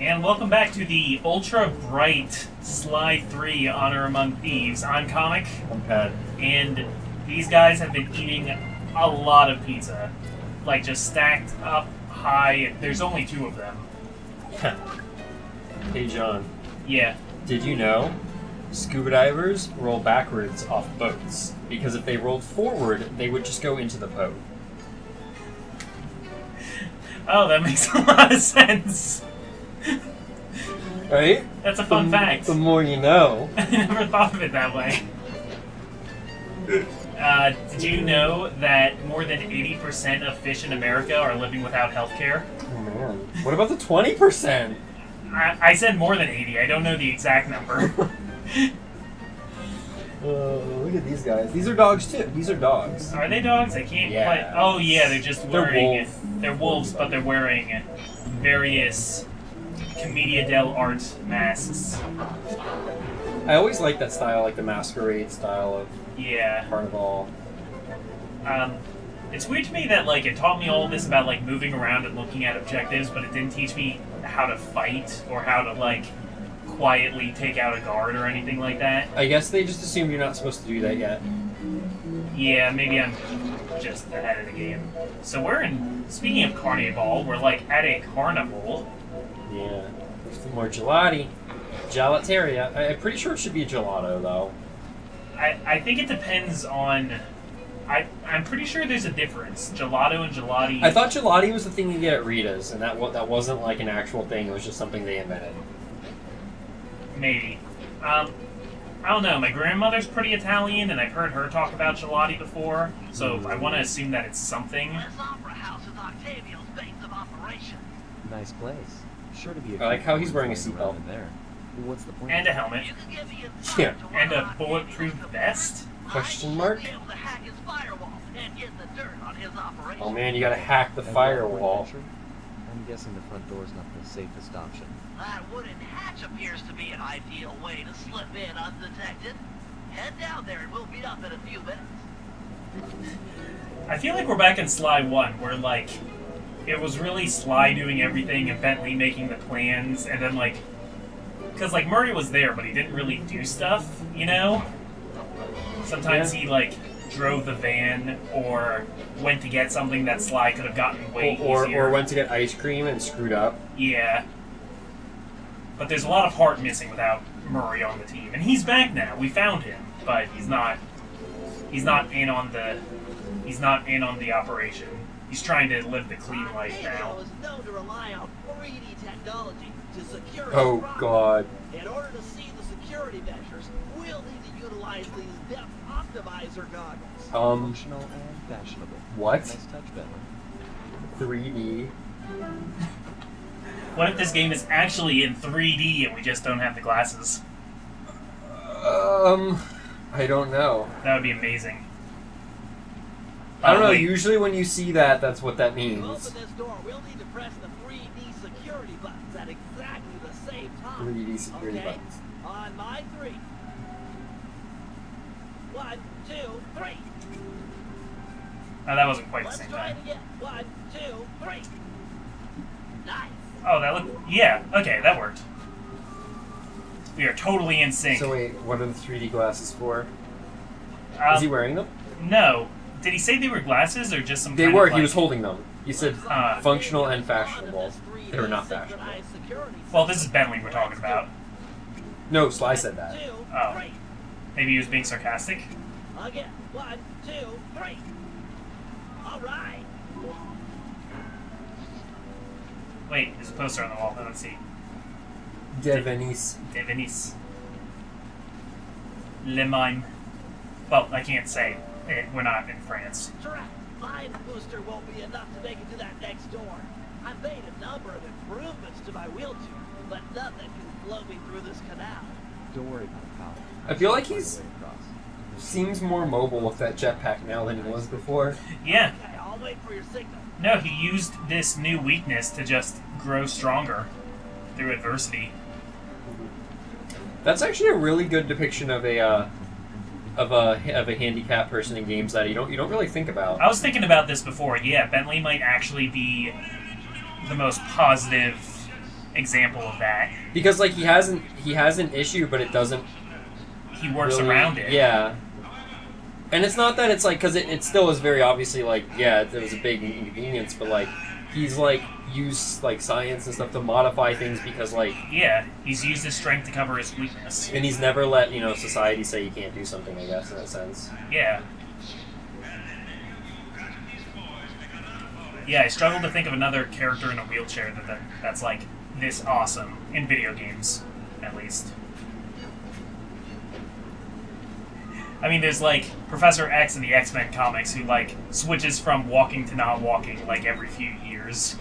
And welcome back to the Ultra Bright Slide 3 Honor Among Thieves. I'm Comic, I'm Pat. and these guys have been eating a lot of pizza. Like, just stacked up high. There's only two of them. Hey, John. Yeah. Did you know scuba divers roll backwards off boats? Because if they rolled forward, they would just go into the boat. Oh, that makes a lot of sense. Right? That's a fun fact. The more you know. I never thought of it that way. Did you know that more than 80% of fish in America are living without health care? Oh, man. What about the 20%? I said more than 80. I don't know the exact number. Look at these guys. These are dogs, too. These are dogs. Are they dogs? I can't Yeah. quite... Oh, yeah, they're just wearing... They're wolves, but they're wearing various Commedia dell'arte masks. I always like that style, like the masquerade style of Yeah. Carnival. It's weird to me that, like, it taught me all this about, like, moving around and looking at objectives, but it didn't teach me how to fight or how to, like, quietly take out a guard or anything like that. I guess they just assume you're not supposed to do that yet. Yeah, maybe I'm just ahead of the game. So we're in... Speaking of Carnival, we're, like, at a carnival. Yeah. There's some more gelati. Gelateria. I'm pretty sure it should be a gelato, though. I think it depends on... I'm pretty sure there's a difference. Gelato and gelati... I thought gelati was the thing you get at Rita's, and that wasn't like an actual thing. It was just something they invented. Maybe. I don't know. My grandmother's pretty Italian, and I've heard her talk about gelati before, so I want to assume that it's something. This opera house is Octavio's base of operation. Nice place. Sure to be. I like how he's wearing a seatbelt. in there. What's the point? And a helmet. You can get me Yeah. inside to And one a of my bulletproof secret vest? Question mark? I should be able to hack his firewall and get the dirt on his operation. Oh man, you gotta hack the And firewall. adventure? I'm guessing the front door's not the safest option. That wooden hatch appears to be an ideal way to slip in undetected. Head down there and we'll meet up in a few minutes. I feel like we're back in Sly 1, where, like, it was really Sly doing everything and Bentley making the plans, and then, like... Because, like, Murray was there, but he didn't really do stuff, you know? Sometimes he, like, drove the van, or went to get something that Sly could have gotten way easier. Or went to get ice cream and screwed up. Yeah. But there's a lot of heart missing without Murray on the team. And he's back now. We found him, but he's not in on the operation. He's trying to live the clean life now. Octavio is known to rely on 3D technology to secure his Oh product. god. In order to see the security measures, we'll need to utilize these depth optimizer goggles. Functional and fashionable. What? Nice touch, Bentley. 3D. What if this game is actually in 3D and we just don't have the glasses? I don't know. That would be amazing. I don't know, Wait. usually when you see that, that's what that To means. open this door, we'll need to press the 3D security buttons at exactly the same time. 3D security Okay? buttons. On my three. 1, 2, 3. Oh, that wasn't quite the Let's same try it time. again. 1, 2, 3. Nice. Oh, that looked... Yeah, okay, that worked. We are totally in sync. So wait, what are the 3D glasses for? Um, Is he wearing them? No. Did he say they were glasses or just some They kind were, of, he was like- holding them. He said functional and fashionable. This 3D They were not fashionable. synchronized security Well, this is Bentley we're talking about. No, Sly said that. 2, Oh. 3. Maybe he was being sarcastic? Again. 1, 2, 3. All right. Wait, there's a poster on the wall. Let's see. De Venice. De Venice. Le Mime. Well, I can't say. We're not in France. Correct. Line booster won't be enough to make it to that next door. I've made a number of improvements to my wheelchair, but nothing can float me through this canal. Don't worry about it, pal. I feel like Find a he's- way across. Seems more mobile with that jetpack now than he was before. Yeah. Okay, I'll wait for your signal. No, he used this new weakness to just grow stronger through adversity. That's actually a really good depiction of a handicapped person in games that you don't really think about. I was thinking about this before. Yeah, Bentley might actually be the most positive example of that. Because like he has an issue, but it doesn't. He works really, around it. Yeah. And it's not that it's like, because it still is very obviously like, yeah, there was a big inconvenience, but like he's like used like science and stuff to modify things because like. Yeah, he's used his strength to cover his weakness. And he's never let society say you can't do something. I guess in that sense. Yeah. Yeah, I struggle to think of another character in a wheelchair that's like this awesome in video games, at least. I mean, there's like Professor X in the X-Men comics who like switches from walking to not walking like every few years.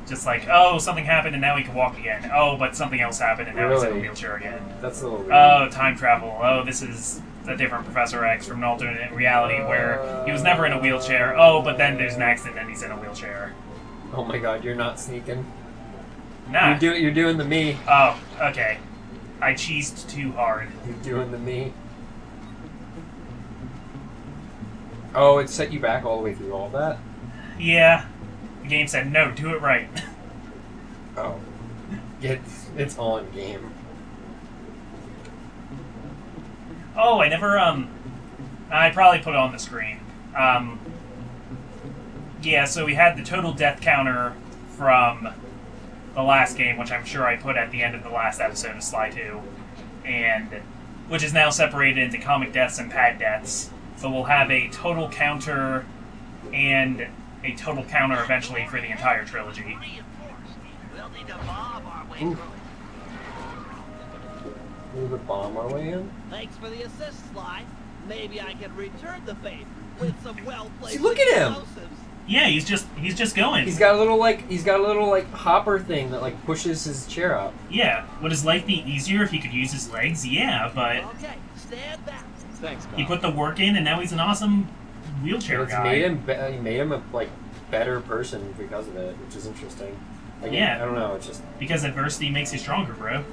Just like, oh, something happened and now he can walk again. Oh, but something else happened and now he's in a wheelchair again. That's a little weird. Oh, time travel. Oh, this is a different Professor X from an alternate reality where he was never in a wheelchair. Oh, but then there's an accident and he's in a wheelchair. Oh my god, you're not sneaking. Nah. You're doing the me. Oh, okay. I cheesed too hard. You're doing the me. Oh, it set you back all the way through all of that? Yeah. The game said, no, do it right. Oh. It's on game. Oh, I never, I probably put it on the screen. Yeah, so we had the total death counter from the last game, which I'm sure I put at the end of the last episode of Sly 2, and which is now separated into comic deaths and pad deaths. So we'll have a total counter and a total counter eventually for the entire trilogy. We'll need to bomb our way Ooh. through it. We'll the bomb our way in? Thanks for the assist, Sly. Maybe I can return the favor with some well-placed See, look at him! explosives. Yeah, he's just going. He's got a little hopper thing that like pushes his chair up. Yeah, would his life be easier if he could use his legs? Yeah, but Okay, stand back. Thanks, pal. he put the work in, and now he's an awesome wheelchair It's guy. made him a like better person because of it, which is interesting. Like, Yeah. I don't know. It's just Because adversity makes you stronger, bro.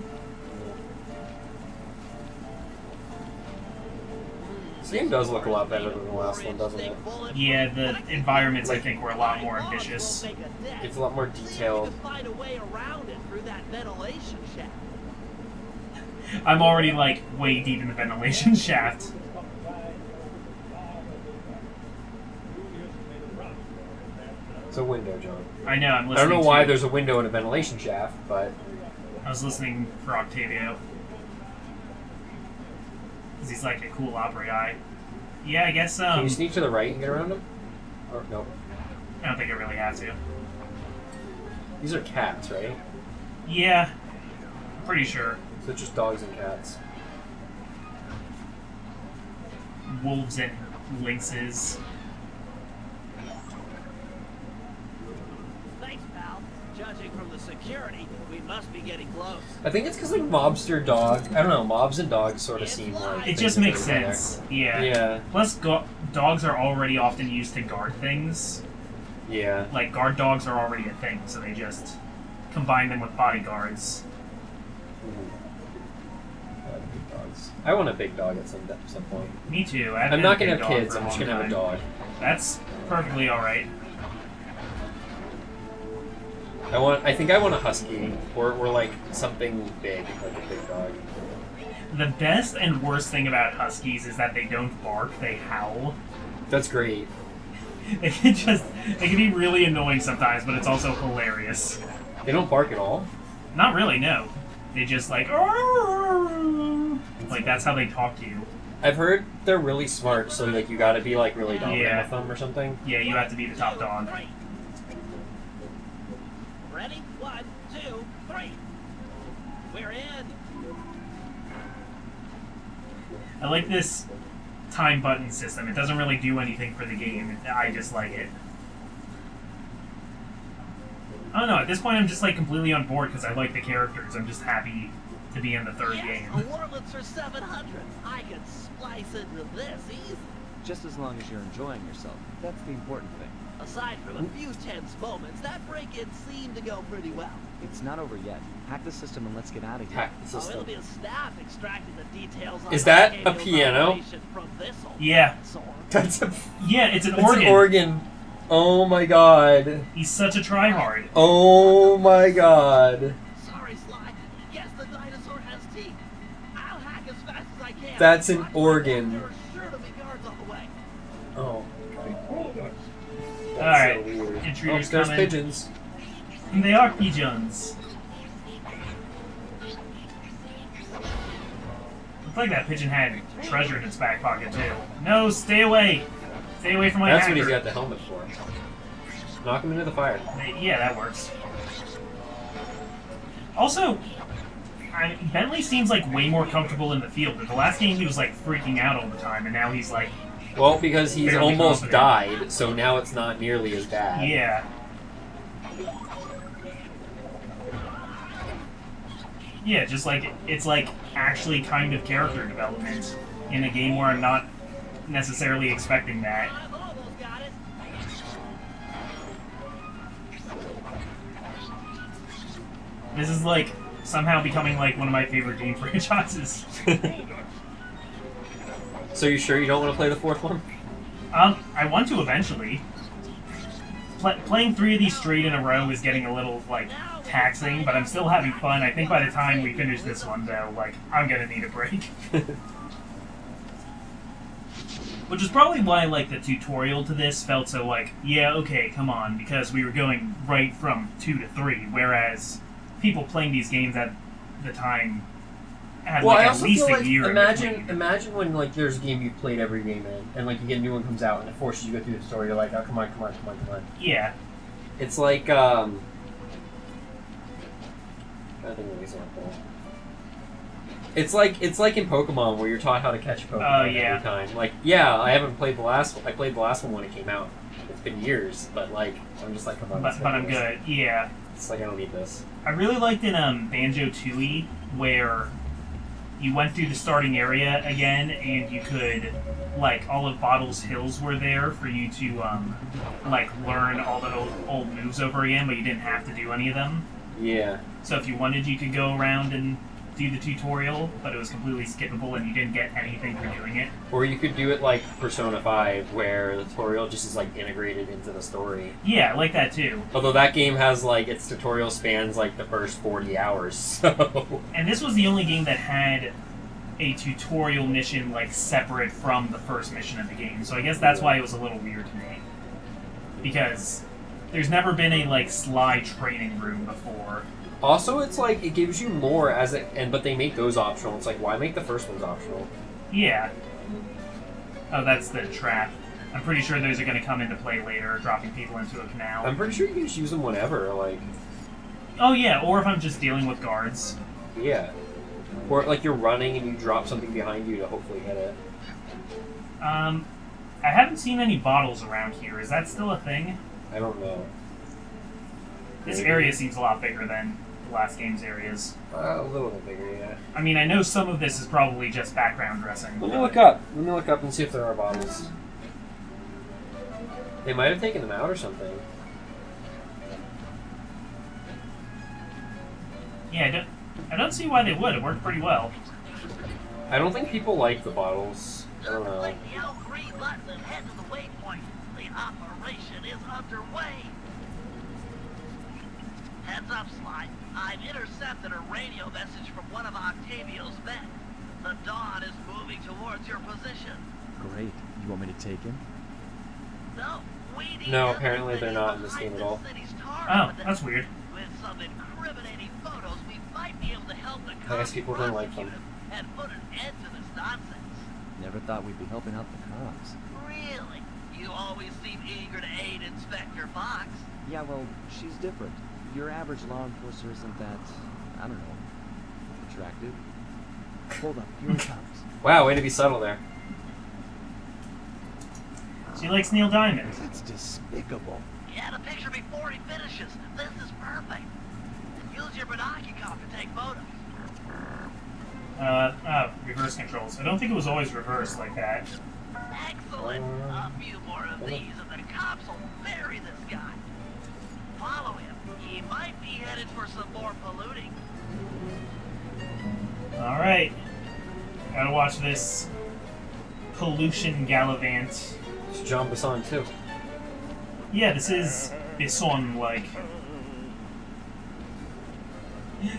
this game does look a lot better than the last one, doesn't it? Yeah, the environments I think were a lot more ambitious. It's a lot more detailed. Find a way around it through that ventilation shaft. I'm already like way deep in the ventilation shaft. It's a window, John. I know, I'm I listening. don't know why to, there's a window in a ventilation shaft, but I was listening for Octavio. Because he's like a cool opera guy. Yeah, I guess, can you sneak to the right and get around him? Or no? I don't think I really have to. These are cats, right? Yeah, I'm pretty sure. So it's just dogs and cats. Wolves and lynxes. Thanks, pal. Judging from the security, we must be getting close. I think it's because like mobster dog. I don't know. Mobs and dogs sort of seem like. It things just that makes go together. sense. Yeah. Yeah. Plus, dogs are already often used to guard things. Yeah. Like, guard dogs are already a thing, so they just combine them with bodyguards. Big dogs. I want a big dog at some point. Me too. I'm not gonna have kids. I'm just gonna have a dog. That's perfectly alright. I think I want a husky, or like something big, like a big dog. The best and worst thing about huskies is that they don't bark, they howl. That's great. They can be really annoying sometimes, but it's also hilarious. They don't bark at all. Not really, no. They just like that's how they talk to you. I've heard they're really smart, so like you gotta be like really dominant Yeah. with them or something. Yeah, you have to be the top dog. Ready? 1, 2, 3. We're in. I like this time button system. It doesn't really do anything for the game. I just like it. I don't know. At this point, I'm just like completely on board because I like the characters. I'm just happy to be in the third Yes, game. a Warlitz for 700. I can splice into this easy. Just as long as you're enjoying yourself. That's the important thing. Aside from a few tense moments, that break-in seemed to go pretty well. It's not over yet. Hack the system and let's get out of here. Hack the Oh, it'll system. be a staff extracting the details on Is that a Octavio's piano? operation from this old Yeah. dinosaur. That's a. Yeah, it's an It's organ. an organ. Oh my god. He's such a tryhard. Oh my god. Sorry, Sly. Guess the dinosaur has teeth. I'll hack as fast as I can. That's an Watch organ. There are sure to be guards on the way. Oh. Alright, So weird. intruders There's coming. pigeons. And they are pigeons. Looks like that pigeon had treasure in its back pocket too. No, stay away! Stay away from my That's hacker. what he's got the helmet for. Knock him into the fire. Yeah, that works. Also, Bentley seems like way more comfortable in the field. In the last game, he was like freaking out all the time, and now he's like, Well, because he's Fairly almost confident. died, so now it's not nearly as bad. yeah. Yeah, just like, it's like actually kind of character development in a game where I'm not necessarily expecting that. I've almost got it. This is like somehow becoming like one of my favorite game franchises. So you sure you don't want to play the fourth one? I want to eventually. Playing 3 of these straight in a row is getting a little, like, taxing, but I'm still having fun. I think by the time we finish this one, though, like, I'm gonna need a break. Which is probably why, like, the tutorial to this felt so, like, yeah, okay, come on, because we were going right from 2 to 3, whereas people playing these games at the time had, Well, like, I at also least feel a like year in between. imagine when like there's a game you've played every game in, and like you get a new one comes out and it forces you to go through the story. You're like, oh come on. Yeah. It's like trying to think of an example. It's like in Pokemon where you're taught how to catch a Pokemon Oh, yeah. every time. Like, yeah, I played the last one when it came out. It's been years, but like I'm just like, come on. But I'm good. Yeah. It's like I don't need this. I really liked in Banjo-Tooie where you went through the starting area again and you could, like, all of Bottle's Hills were there for you to, like, learn all the old moves over again, but you didn't have to do any of them. Yeah. So if you wanted, you could go around and do the tutorial, but it was completely skippable and you didn't get anything for doing it. Or you could do it like Persona 5, where the tutorial just is like integrated into the story. Yeah, I like that too. Although that game has like its tutorial spans like the first 40 hours, so. And this was the only game that had a tutorial mission, like, separate from the first mission of the game. So I guess that's why it was a little weird to me. Because there's never been a, like, Sly training room before. Also, it's like it gives you more as it, but they make those optional. It's like, why make the first ones optional? Yeah. Oh, that's the trap. I'm pretty sure those are going to come into play later, dropping people into a canal. I'm pretty sure you can just use them whenever, like. Oh, yeah, or if I'm just dealing with guards. Yeah. Or like you're running and you drop something behind you to hopefully hit it. I haven't seen any bottles around here. Is that still a thing? I don't know. This Maybe. area seems a lot bigger than the last game's areas. A little bit bigger, yeah. I mean, I know some of this is probably just background dressing. Let me look up. Let me look up and see if there are bottles. They might have taken them out or something. Yeah, I don't see why they would. It worked pretty well. I don't think people like the bottles. I don't know. Click the L3 button and head to the waypoint. The operation is underway. Heads up, Sly. I've intercepted a radio message from one of Octavio's men. The Dawn is moving towards your position. Great. You want me to take him? No, we need No, everybody apparently they're not in this behind game at all. the city's tar Oh, with it. that's weird. With some incriminating photos, we might be able to help the I guess people don't like them. and put an end to this nonsense. Never thought we'd be helping out the cops. Really? You always seem eager to aid Inspector Fox. Yeah, well, she's different. Your average law enforcer isn't that, I don't know, attractive. Hold up, here it comes. Wow, way to be subtle there. She likes Neil Diamond. That's despicable. Get a picture before he finishes. This is perfect. Use your binocular to take photos. Reverse controls. I don't think it was always reversed like that. Excellent. A few more of these and the cops will bury this guy. Follow him. He might be headed for some more polluting. Alright. Gotta watch this pollution gallivant. It's John Basson too. Yeah, this is Pigeon like.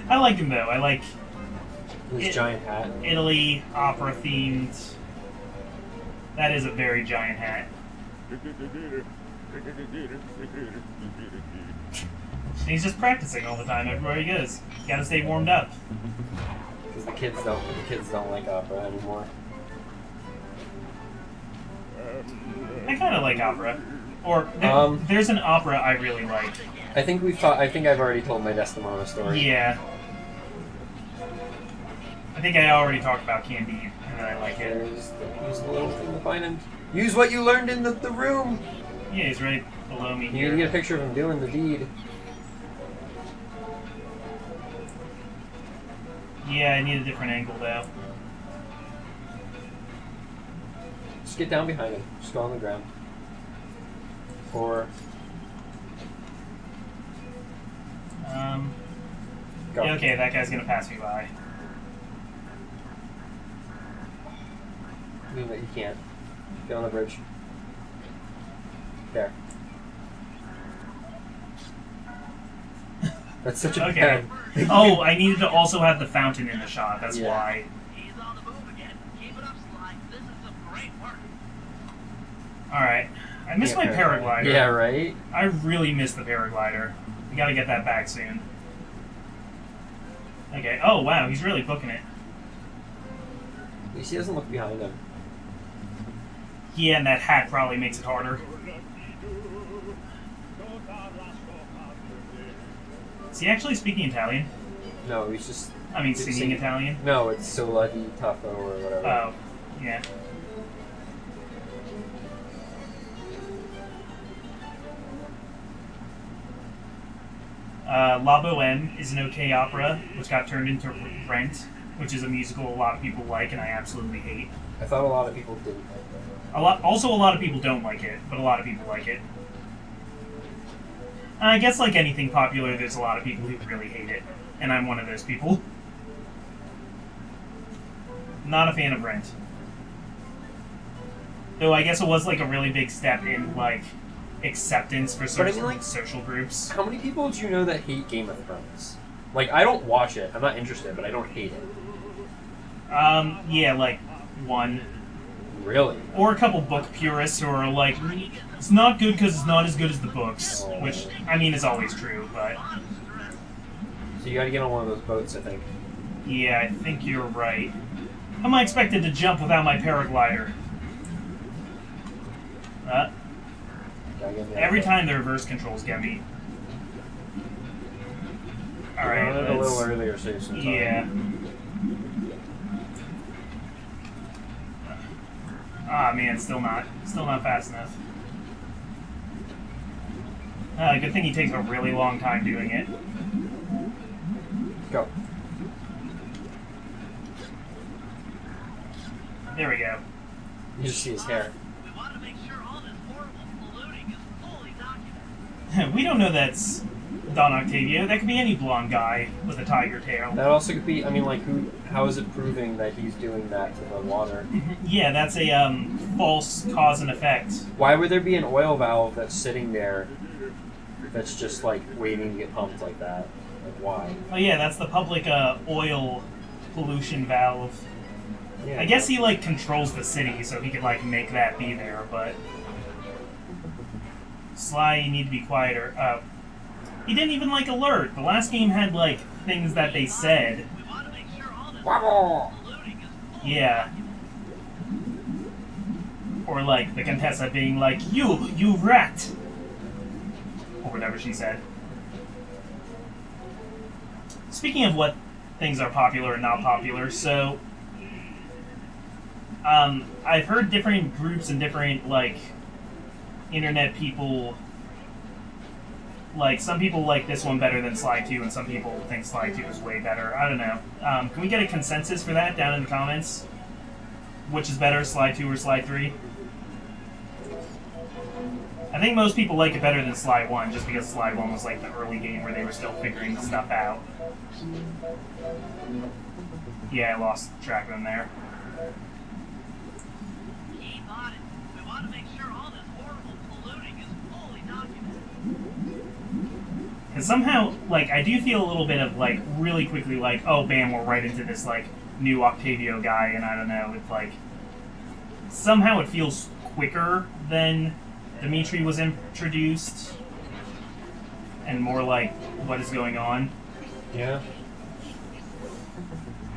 I like him though. I like His giant hat. Italy opera themed. That is a very giant hat. And he's just practicing all the time everywhere he goes. Gotta stay warmed up. Because the kids don't like opera anymore. I kind of like opera. Or there's an opera I really like. I think I've already told my Desdemona story. Yeah. I think I already talked about Candide and that I like it. Use the little thing to find him. Use what you learned in the room. Yeah, he's right below me You need here. to get a picture of him doing the deed. Yeah, I need a different angle though. Just get down behind him. Just go on the ground. Or go. Yeah, okay, that guy's gonna pass me by. I mean, that you can't. Get on the bridge. There. That's such a Okay. bad. Oh, I needed to also have the fountain in the shot. That's Yeah. why. He's on the move again. Keep it up, Sly. This is some great work. All right. I missed my paraglider. Yeah, right? I really missed the paraglider. We gotta get that back soon. Okay. Oh wow, he's really booking it. At least he doesn't look behind him. Yeah, and that hat probably makes it harder. Is he actually speaking Italian? No, he's just... I mean, He's singing singing. Italian? No, it's Sola di Taffo or whatever. Oh, yeah. La Boheme is an okay opera, which got turned into Rent, which is a musical a lot of people like and I absolutely hate. I thought a lot of people didn't like that. Also, a lot of people don't like it, but a lot of people like it. I guess like anything popular, there's a lot of people who really hate it, and I'm one of those people. Not a fan of Rent. Though I guess it was like a really big step in like acceptance for But I certain mean, like, social groups. How many people do you know that hate Game of Thrones? Like, I don't watch it. I'm not interested, but I don't hate it. Yeah, like one. Really? Or a couple book purists who are like, it's not good because it's not as good as the books. Which, I mean, is always true, but So you gotta get on one of those boats, I think. yeah, I think you're right. How am I expected to jump without my paraglider? Gotta get in the Every other time the reverse controls get me. boat. Alright, You wanted a little let's... earlier, save some time. Yeah. Ah man, still not fast enough. Good thing he takes a really long time doing it. Go. There we go. You just see his hair. We want to make sure all this horrible polluting is fully documented. We don't know that's Don Octavio. That could be any blonde guy with a tiger tail. That also could be, I mean, like, how is it proving that he's doing that to the water? Yeah, that's a false cause and effect. Why would there be an oil valve that's sitting there that's just, like, waiting to get pumped like that? Like, why? Oh yeah, that's the public oil pollution valve. Yeah, I guess he like controls the city, so he could like make that be there. But Sly, you need to be quieter. He didn't even like alert. The last game had like things that they said. We want to make sure all this Wobble! polluting is fully Yeah. Or like the Contessa being like, you rat! Or whatever she said. Speaking of what things are popular and not popular, so I've heard different groups and different like internet people, like some people like this one better than Sly 2 and some people think Sly 2 is way better. I don't know. Can we get a consensus for that down in the comments? Which is better, Sly 2 or Sly 3? I think most people like it better than Sly 1, just because Sly 1 was like the early game where they were still figuring the stuff out. Yeah, I lost track of them there. keep on it. We want to make sure all this horrible polluting is fully documented. Because somehow, like, I do feel a little bit of, like, really quickly, like, oh, bam, we're right into this, like, new Octavio guy, and I don't know, it's like... Somehow it feels quicker than Dimitri was introduced, and more like, what is going on. Yeah.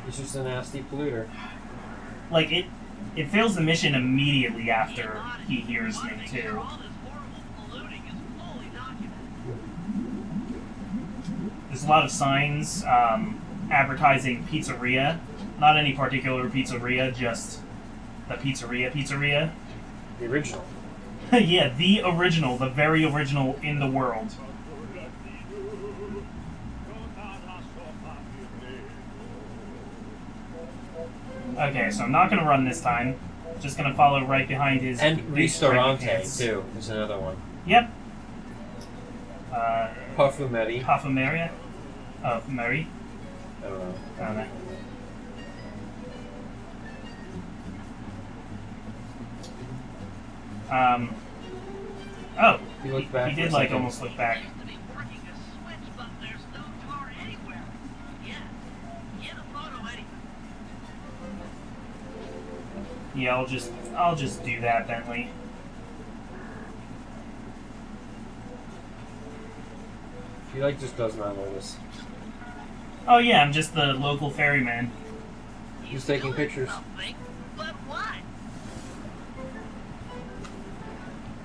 He's just a nasty polluter. Like, it fails the mission immediately after he hears me, Make sure too. all this horrible polluting is fully documented. There's a lot of signs advertising pizzeria. Not any particular pizzeria, just the pizzeria. The original. Yeah, the original, the very original in the world. Okay, so I'm not going to run this time. Just going to follow right behind his... And big stripy Ristorante, pants. too. There's another one. Yep. Parfumerie. Parfumeria? Oh, Mary? I don't know. I don't know. Oh, He looked back he for a did like second. almost look back. Seems to be working a switch, but there's no tar anywhere. Yeah, get a photo anyway. Yeah, I'll just do that, Bentley. He like just does not notice. Oh yeah, I'm just the local ferryman. He's taking Doing pictures. something, but what?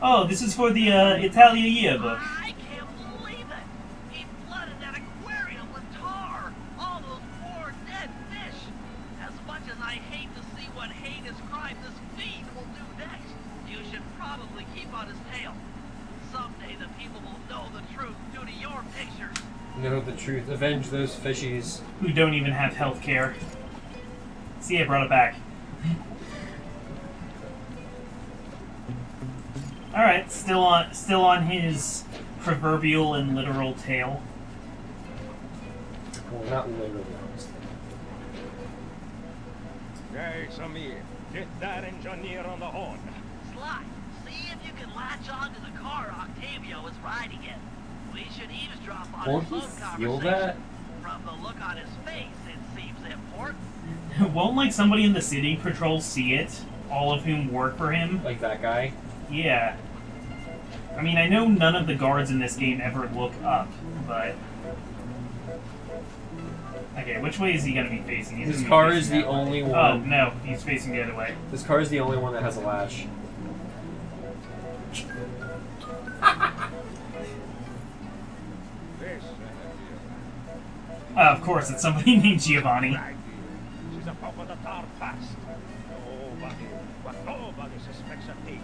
Oh, this is for the Italia yearbook. I can't believe it. He flooded that aquarium with tar. All those poor dead fish. As much as I hate to see what heinous crime this fiend will do next, you should probably keep on his tail. Someday the people will know the truth due to your pictures. Know the truth. Avenge those fishies. Who don't even have health care. See, I brought it back. Alright, still on his proverbial and literal tail. Well, not literally, honestly. Hey, Samir, get that engineer on the horn. Sly, see if you can latch on to the car Octavio is riding in. We should eavesdrop on Won't his he phone feel conversation. that? From the look on his face, it seems important. Won't like somebody in the city patrol see it? All of whom work for him? Like that guy. Yeah. I mean, I know none of the guards in this game ever look up, but... Okay, which way is he gonna be facing? He's His gonna be car facing is the that way. only Oh, one. no, he's facing the other way. This car is the only one that has a latch. This Of course, it's somebody named Giovanni. right. She's a pop of the tar fast. Nobody suspects a thing.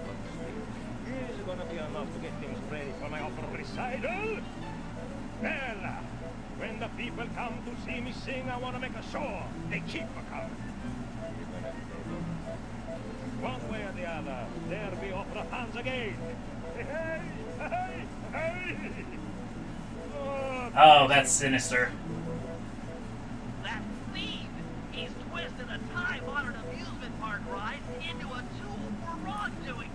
But still, is it gonna be enough to get things ready for my opera recital? Well, when the people come to see me sing, I want to make a show. They keep a coming. Even if they don't. One way or the other, there be opera fans again. Hey, hey, hey, hey. Oh, that's sinister. That fiend! He's twisted a time-honored amusement park ride into a tool for wrongdoing.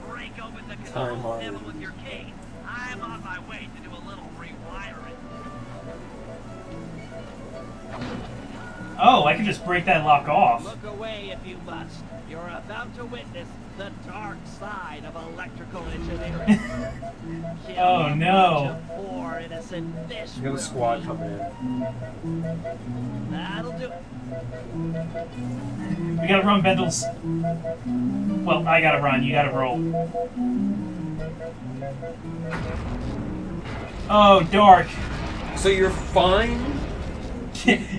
Break open the control Time-honored. panel with your cane. I'm on my way to do a little rewiring. Oh, I can just break that lock off. Look away if you must. You're about to witness the dark side of electrical engineering. Kill Oh, a no. bunch of poor innocent fish. You got a squad coming in. That'll do it. We gotta run, Bendels. Well, I gotta run, you gotta roll. Oh, dark. So you're fine?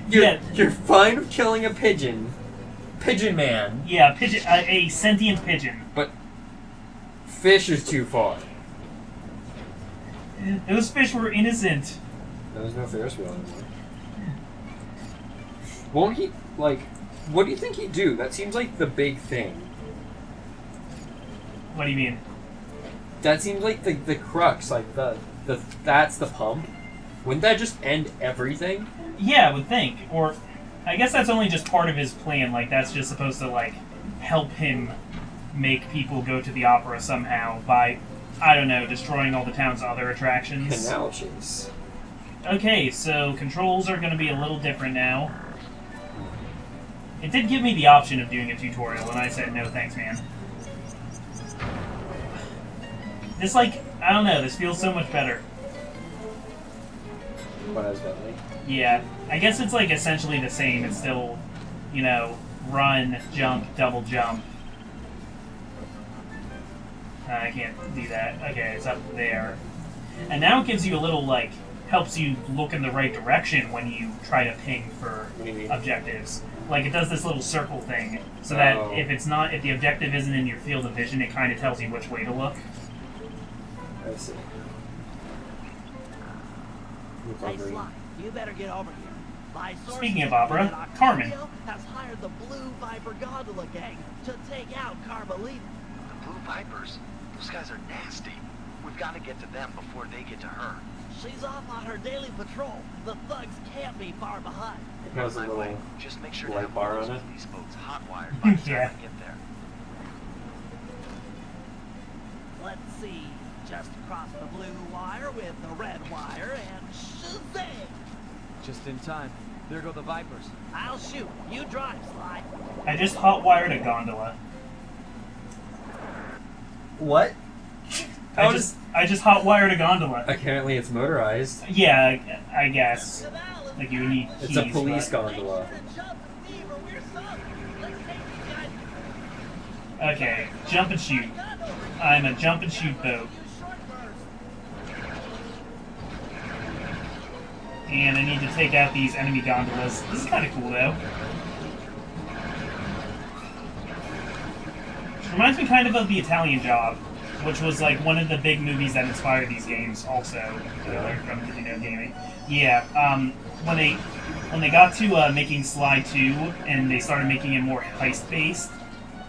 Yeah, You're fine with killing a pigeon. Pigeon man. yeah, pigeon, a sentient pigeon. But fish is too far. Those fish were innocent. There's no Ferris wheel anymore. Won't he, like, what do you think he'd do? That seems like the big thing. What do you mean? That seems like the crux, like that's the pump. Wouldn't that just end everything? Yeah, I would think. Or, I guess that's only just part of his plan. Like, that's just supposed to, like, help him make people go to the opera somehow by I don't know, destroying all the town's other attractions. Canal chase. Okay, so controls are going to be a little different now. It did give me the option of doing a tutorial, and I said, no thanks, man. This, like, I don't know, this feels so much better. What has Bentley? Yeah, I guess it's, like, essentially the same. It's still, you know, run, jump, double jump. I can't do that. Okay, it's up there. And now it gives you a little, like, helps you look in the right direction when you try to ping for objectives. Like, it does this little circle thing, so that if the objective isn't in your field of vision, it kind of tells you which way to look. I see. Hey, Sly, you better get over here. My sources Speaking of tell me opera, that Carmen. Octavio has hired the Blue Viper Gondola gang to take out Carmelita. The Blue Vipers? Those guys are nasty. We've got to get to them before they get to her. She's off on her daily patrol. The thugs can't be far behind. It has a By the way, little just make sure to light have bar one of on those it. police boats hot-wired by the time Yeah. we get there. Let's see. Just cross the blue wire with the red wire and shazam! Just in time. There go the Vipers. I'll shoot. You drive, Sly. I just hot-wired a gondola. What? I just hot-wired a gondola. Apparently it's motorized. Yeah, I guess. Like, you need keys. It's a police but... gondola. Okay, jump and shoot. I'm a jump and shoot boat. And I need to take out these enemy gondolas. This is kind of cool, though. Which reminds me kind of the Italian Job, which was like one of the big movies that inspired these games. Also, that I learned from gaming. Yeah. When they got to making Sly 2 and they started making it more heist-based,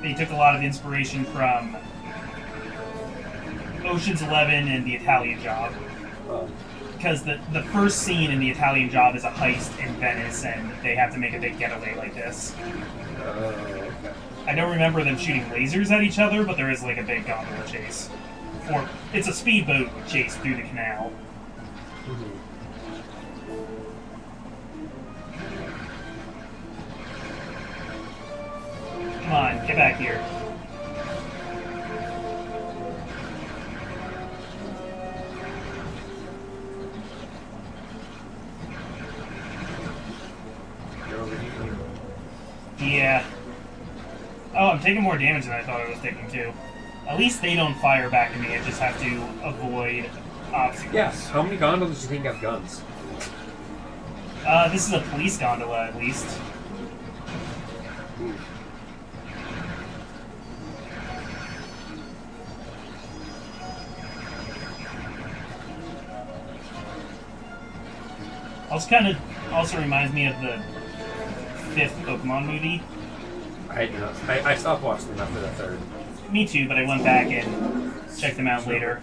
they took a lot of inspiration from Ocean's 11 and the Italian Job. Because the first scene in the Italian Job is a heist in Venice, and they have to make a big getaway like this. Okay. I don't remember them shooting lasers at each other, but there is like a big gondola chase. Or it's a speedboat chase through the canal. Come on, get back here. Yeah. Oh, I'm taking more damage than I thought I was taking, too. At least they don't fire back at me. I just have to avoid obstacles. Yes. How many gondolas do you think have guns? This is a police gondola, at least. Also reminds me of the 5th Pokemon movie. I stopped watching them after the third. Me too, but I went back and checked them out later.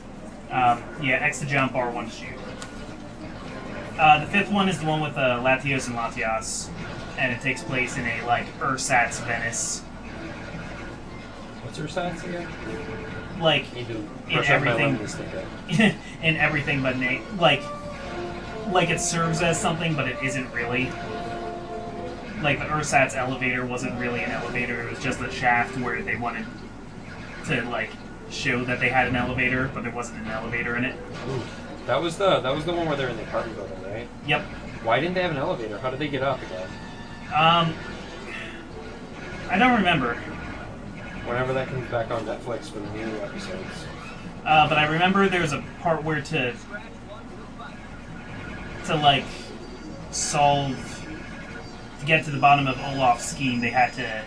Yeah, X to jump, R1 to shoot. The 5th one is the one with Latios and Latias, and it takes place in a, like, Ursat's Venice. What's your stats again? Like, Need to in brush up my everything. linguistic. In everything but name. Like it serves as something, but it isn't really. Like, the Ursat's elevator wasn't really an elevator, it was just a shaft where they wanted to, like, show that they had an elevator, but there wasn't an elevator in it. Ooh. That was the one where they're in the apartment building, right? Yep. Why didn't they have an elevator? How did they get up again? I don't remember. Whenever that comes back on Netflix for the new episodes. But I remember there was a part where to like, to get to the bottom of Olaf's scheme, they had to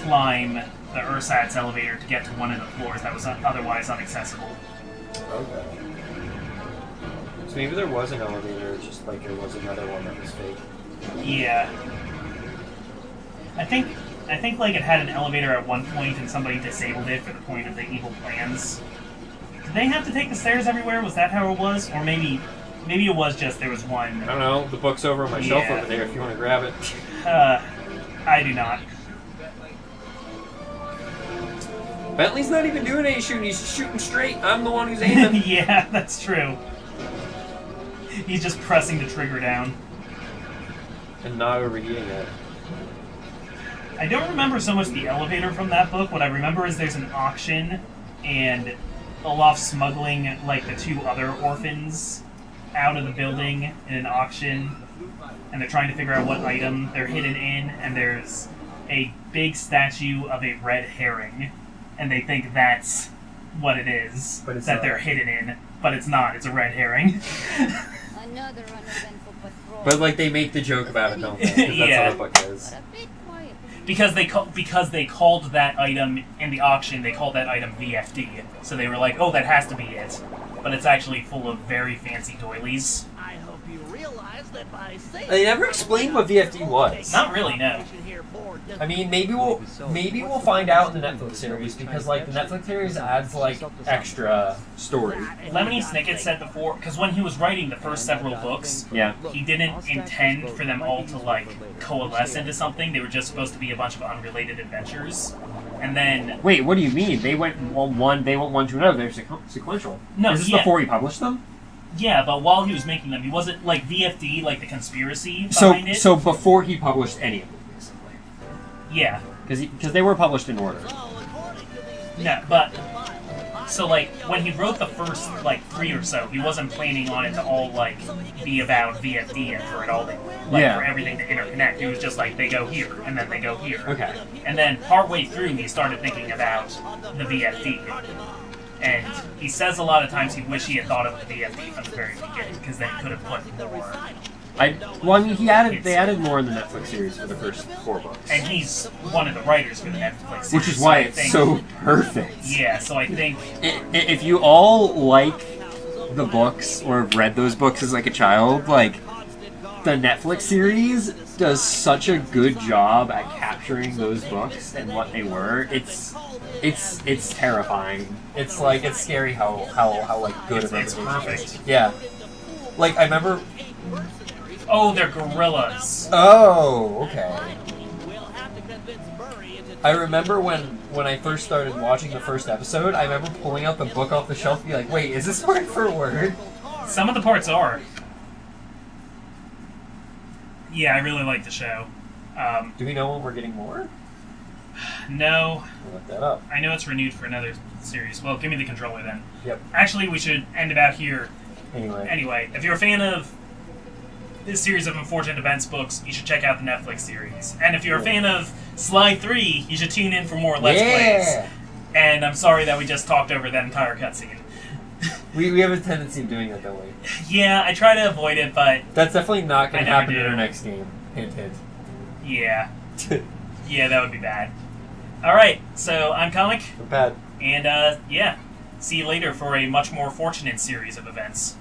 climb the Ursat's elevator to get to one of the floors that was otherwise inaccessible. Okay. So maybe there was an elevator, just like there was another one that was fake. Yeah. I think like it had an elevator at one point and somebody disabled it for the point of the evil plans. Did they have to take the stairs everywhere? Was that how it was? Or maybe it was just there was one. I don't know. The book's over on my shelf Yeah. over there if you want to grab it. I do not. Bentley's not even doing any shooting. He's just shooting straight. I'm the one who's aiming. Yeah, that's true. He's just pressing the trigger down. And not overheating it. I don't remember so much the elevator from that book. What I remember is there's an auction, and Olaf's smuggling like the 2 other orphans out of the building in an auction, and they're trying to figure out what item they're hidden in, and there's a big statue of a red herring, and they think that's what it is But it's that not. they're hidden in, but it's not. It's a red herring. Another uneventful patrol. But like they make the joke about it, don't they? 'Cause that's Yeah. how the book is. But a bit quiet. Because they called that item in the auction, they called that item VFD. So they were like, oh, that has to be it. But it's actually full of very fancy doilies. I hope you realize that by saying They never explained what VFD was. Not really, no. I mean, maybe we'll find out in the Netflix series because like the Netflix series adds like extra story. Lemony Snicket said before, because when he was writing the first several books, Yeah. he didn't intend for them all to like coalesce into something. They were just supposed to be a bunch of unrelated adventures. And then Wait, what do you mean? They went one to another. They're sequential. No, Is this yeah. before he published them? yeah, but while he was making them, he wasn't like VFD, like the conspiracy So behind it. so before he published any of them, basically, Yeah. because they were published in order. No, but so like when he wrote the first like 3 or so, he wasn't planning on it to all like be about VFD and for it all to, like Yeah. for everything to interconnect. It was just like they go here and then they go here. Okay. And then partway through, he started thinking about the VFD. And he says a lot of times he wished he had thought of the VFD from the very beginning because then he could have put more. I mean, they added more in the Netflix series for the first 4 books, And he's one of the writers for the Netflix series. which is so why I it's think- so perfect. Yeah, so I think If you all like the books or have read those books as like a child, like the Netflix series does such a good job at capturing those books and what they were. It's terrifying. It's like it's scary how like good of it's everything perfect. is. Yeah. Like I remember. Oh, they're gorillas. Oh, okay. I remember when I first started watching the first episode, I remember pulling out the book off the shelf and be like, wait, is this word for word? Some of the parts are. Yeah, I really like the show. Do we know when we're getting more? No, We'll look that up. I know it's renewed for another series. Well, give me the controller then. Yep. Actually, we should end it out here. Anyway. Anyway, if you're a fan of this series of Unfortunate Events books, you should check out the Netflix series. And if you're a fan of Sly 3, you should tune in for more Let's Plays. And I'm sorry that we just talked over that entire cutscene. We have a tendency of doing that, don't we? Yeah, I try to avoid it, but That's definitely not going I to never happen in do. our next game. Hint, hint. yeah. Yeah, that would be bad. Alright, so I'm Comic, We're bad. and yeah, see you later for a much more fortunate series of events.